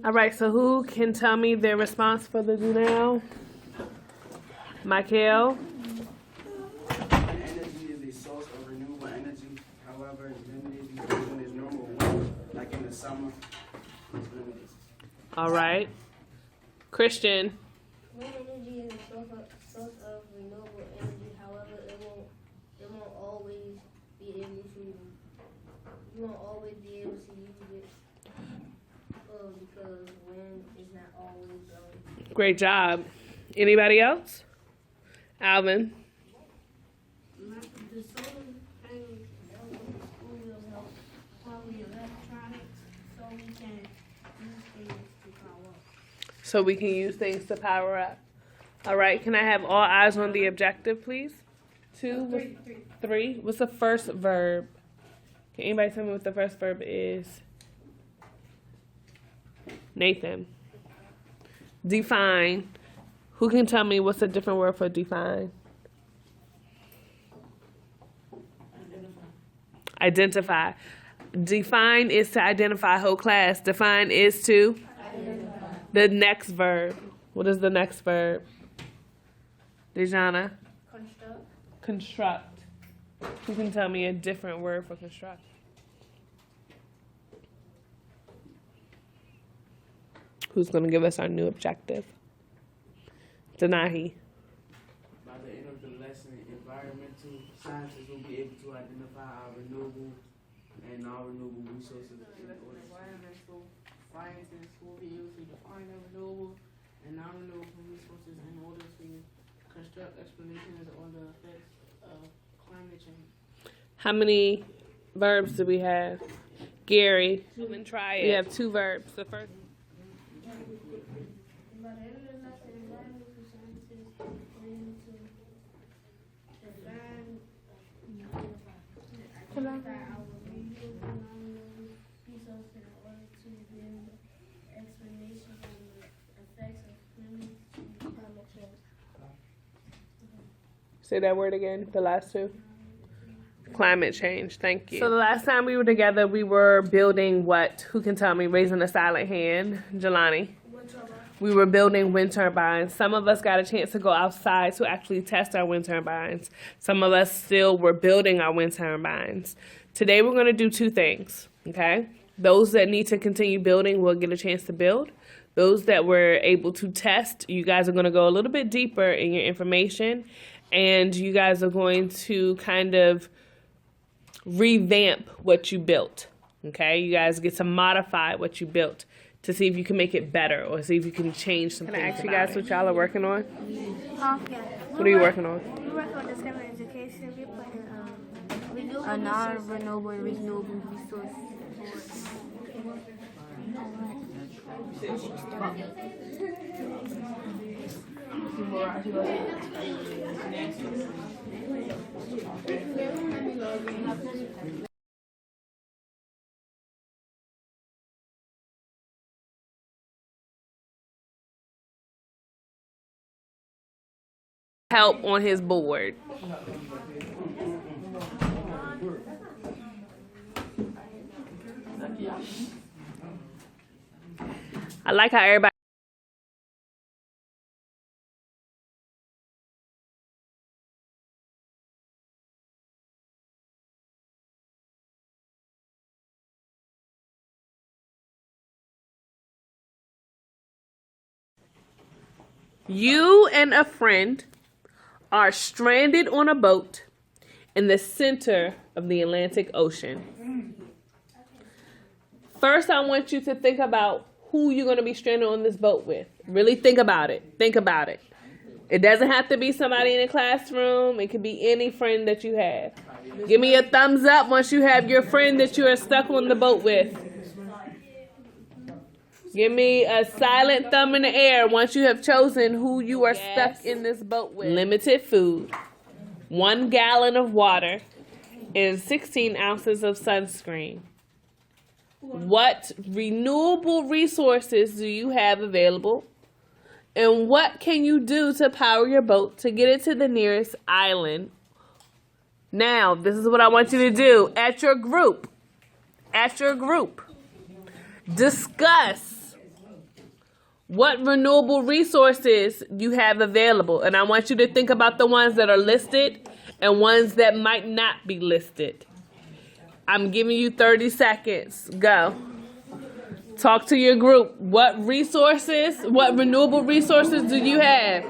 All right, so who can tell me their response for the do now? McGill. Energy is a source of renewable energy. However, it's limited because when there's normal wind, like in the summer, it's limited. All right. Christian. Wind energy is a source of renewable energy. However, it won't always be able to. You won't always be able to use it because wind is not always blowing. Great job. Anybody else? Alvin. The solar panels will help power electronics, so we can use things to power up. So we can use things to power up. All right. Can I have all eyes on the objective, please? Two. Three. What's the first verb? Can anybody tell me what the first verb is? Nathan. Define. Who can tell me what's a different word for define? Identify. Define is to identify whole class. Define is to? Identify. The next verb. What is the next verb? Dejana? Construct. Construct. Who can tell me a different word for construct? Who's going to give us our new objective? Denahi. By the end of the lesson, environmental scientists will be able to identify our renewable and non-renewable resources. Environmental scientists will be able to define the renewable and non-renewable resources in order to construct explanations on the effects of climate change. How many verbs do we have? Gary. Try it. We have two verbs. The first. By the end of the lesson, environmental scientists will be able to identify our renewable and non-renewable resources in order to give explanations on the effects of climate change. Say that word again, the last two. Climate change, thank you. So the last time we were together, we were building what? Who can tell me? Raising a silent hand. Jelani. We were building wind turbines. Some of us got a chance to go outside to actually test our wind turbines. Some of us still were building our wind turbines. Today we're going to do two things, okay? Those that need to continue building will get a chance to build. Those that were able to test, you guys are going to go a little bit deeper in your information, and you guys are going to kind of revamp what you built, okay? You guys get to modify what you built to see if you can make it better or see if you can change some things. Can I ask you guys what y'all are working on? Yeah. What are you working on? We work on discovering education. We put a non-renewable renewable resource. Help on his board. I like how everybody you and a friend are stranded on a boat in the center of the Atlantic Ocean. First, I want you to think about who you're going to be stranded on this boat with. Really think about it. Think about it. It doesn't have to be somebody in a classroom. It could be any friend that you have. Give me a thumbs up once you have your friend that you are stuck on the boat with. Give me a silent thumb in the air once you have chosen who you are stuck in this boat with. Limited food, 1 gallon of water, and 16 ounces of sunscreen. What renewable resources do you have available? And what can you do to power your boat to get it to the nearest island? Now, this is what I want you to do at your group. Discuss What renewable resources you have available? And I want you to think about the ones that are listed and ones that might not be listed. I'm giving you 30 seconds. Go. Talk to your group. What renewable resources do you have?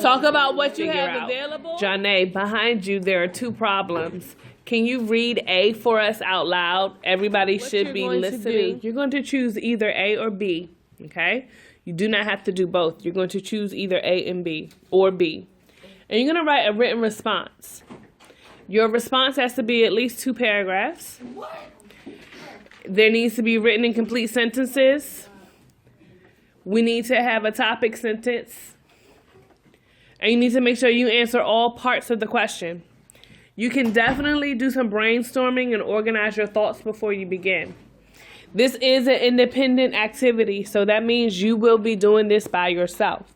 Talk about what you have available. Janae, behind you, there are two problems. Can you read A for us out loud? Everybody should be listening. You're going to choose either A or B, okay? You do not have to do both. You're going to choose either A and B or B. And you're going to write a written response. Your response has to be at least 2 paragraphs. There needs to be written in complete sentences. We need to have a topic sentence. And you need to make sure you answer all parts of the question. You can definitely do some brainstorming and organize your thoughts before you begin. This is an independent activity, so that means you will be doing this by yourself.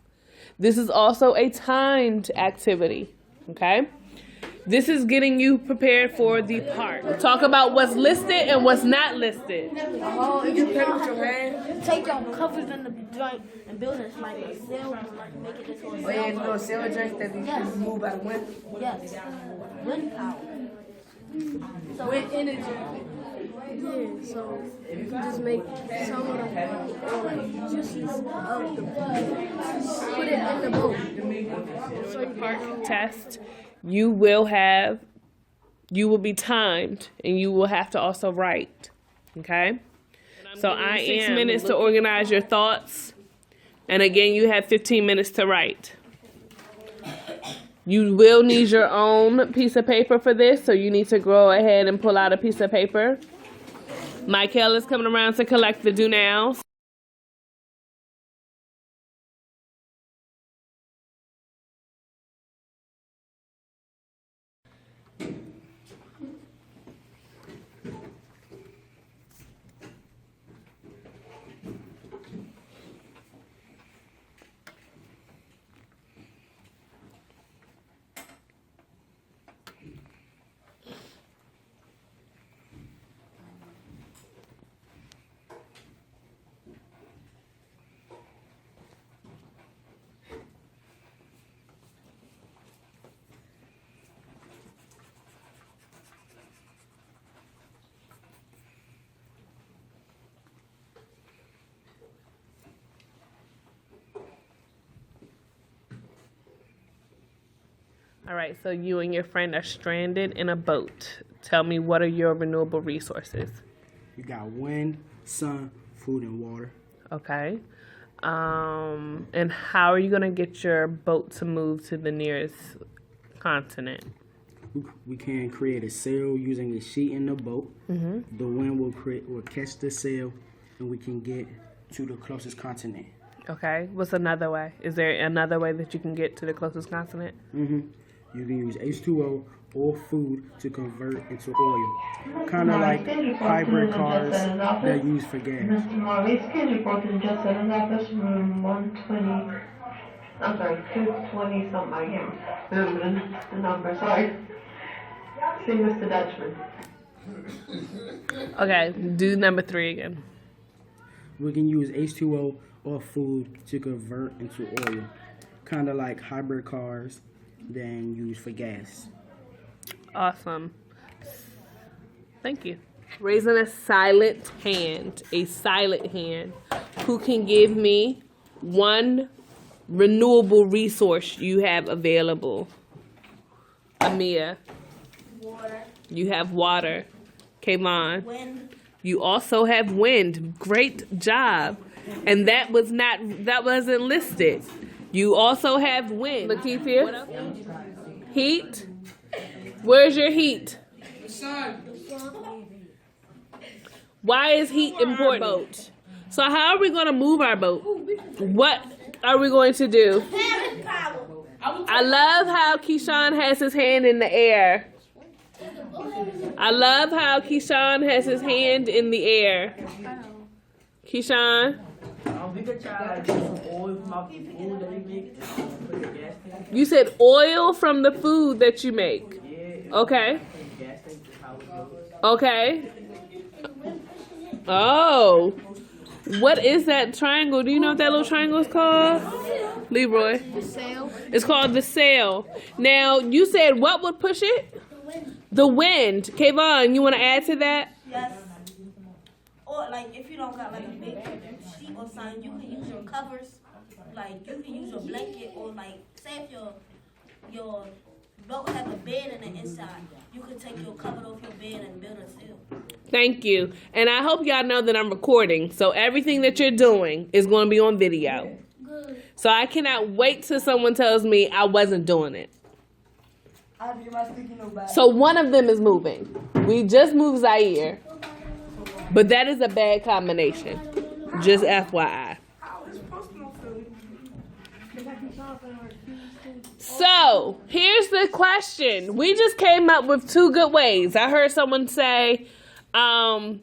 This is also a timed activity, okay? This is getting you prepared for the part. Talk about what's listed and what's not listed. Oh, if you take your covers in the joint and build it like a cell, like make it into a cell. Oh yeah, no cell joints that we Yes. move by the wind. Yes. Wind power. So Wind energy. yeah, so you can just make some of the or like juices of the put it in the boat. So you can Test. You will be timed, and you will have to also write, okay? So I am 6 minutes to organize your thoughts, and again, you have 15 minutes to write. You will need your own piece of paper for this, so you need to go ahead and pull out a piece of paper. Michael is coming around to collect the do-nows. All right, so you and your friend are stranded in a boat. Tell me, what are your renewable resources? You got wind, sun, food, and water. Okay. And how are you going to get your boat to move to the nearest continent? We can create a sail using a sheet in the boat. Mm-hmm. The wind will catch the sail, and we can get to the closest continent. Okay. What's another way? Is there another way that you can get to the closest continent? Mm-hmm. You can use H2O or food to convert into oil. Kind of like hybrid cars that are used for gas. Mr. Morris, can report to the Jet Settings Office, room 120, I'm sorry, 220 something, I can't remember the number, sorry. See Mr. Dutchman. Okay, do number 3 again. We can use H2O or food to convert into oil. Kind of like hybrid cars than used for gas. Awesome. Thank you. Raising a silent hand, who can give me one renewable resource you have available? Amia. water, You have water. Kayvon. wind, You also have wind. Great job. And that wasn't listed. You also have wind. Lakeithia? Heat? Where's your heat? Why is heat important? So how are we going to move our boat? What are we going to do? I love how Keyshawn has his hand in the air. I love how Keyshawn has his hand in the air. Keyshawn? We could try like some oil from our food that we make. Put the gas tank. You said oil from the food that you make. Okay. Gas tank is how it goes. Okay. Oh. What is that triangle? Do you know what that little triangle is called? Leroy. The sail. It's called the sail. Now, you said what would push it? The wind. Kayvon, you want to add to that? Yes. Or like if you don't got like a big sheet or something, you can use your covers. Like you can use your blanket or like say if your boat have a bed in the inside, you can take your cover off your bed and build a sail. Thank you. And I hope y'all know that I'm recording. So everything that you're doing is going to be on video. Good. So I cannot wait till someone tells me I wasn't doing it. So one of them is moving. We just moved Zaire. But that is a bad combination. Just FYI. So, here's the question. We just came up with 2 good ways. I heard someone say, from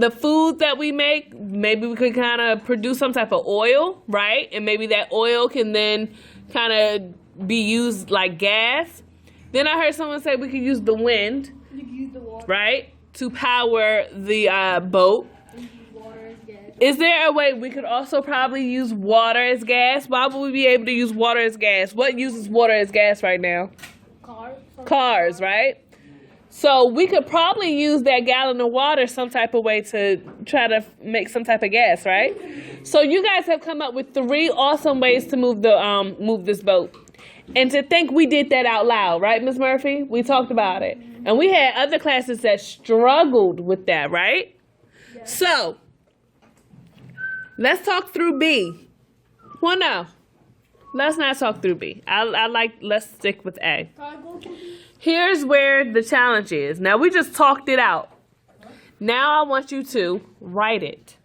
the food that we make, maybe we could kind of produce some type of oil, right? And maybe that oil can then kind of be used like gas. Then I heard someone say we could use the wind, right, to power the boat. Is there a way we could also probably use water as gas? Why would we be able to use water as gas? What uses water as gas right now? Cars, right? So we could probably use that gallon of water some type of way to try to make some type of gas, right? So you guys have come up with 3 awesome ways to move this boat. And to think we did that out loud, right, Ms. Murphy? We talked about it. And we had other classes that struggled with that, right? Yeah. So, let's talk through B. Well, no. Let's not talk through B. Let's stick with A. Here's where the challenge is. Now, we just talked it out. Now, I want you to write it.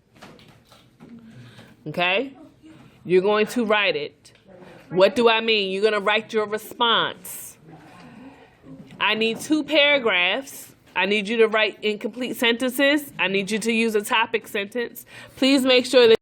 Okay? You're going to write it. What do I mean? You're going to write your response. I need 2 paragraphs. I need you to write incomplete sentences. I need you to use a topic sentence. Please make sure that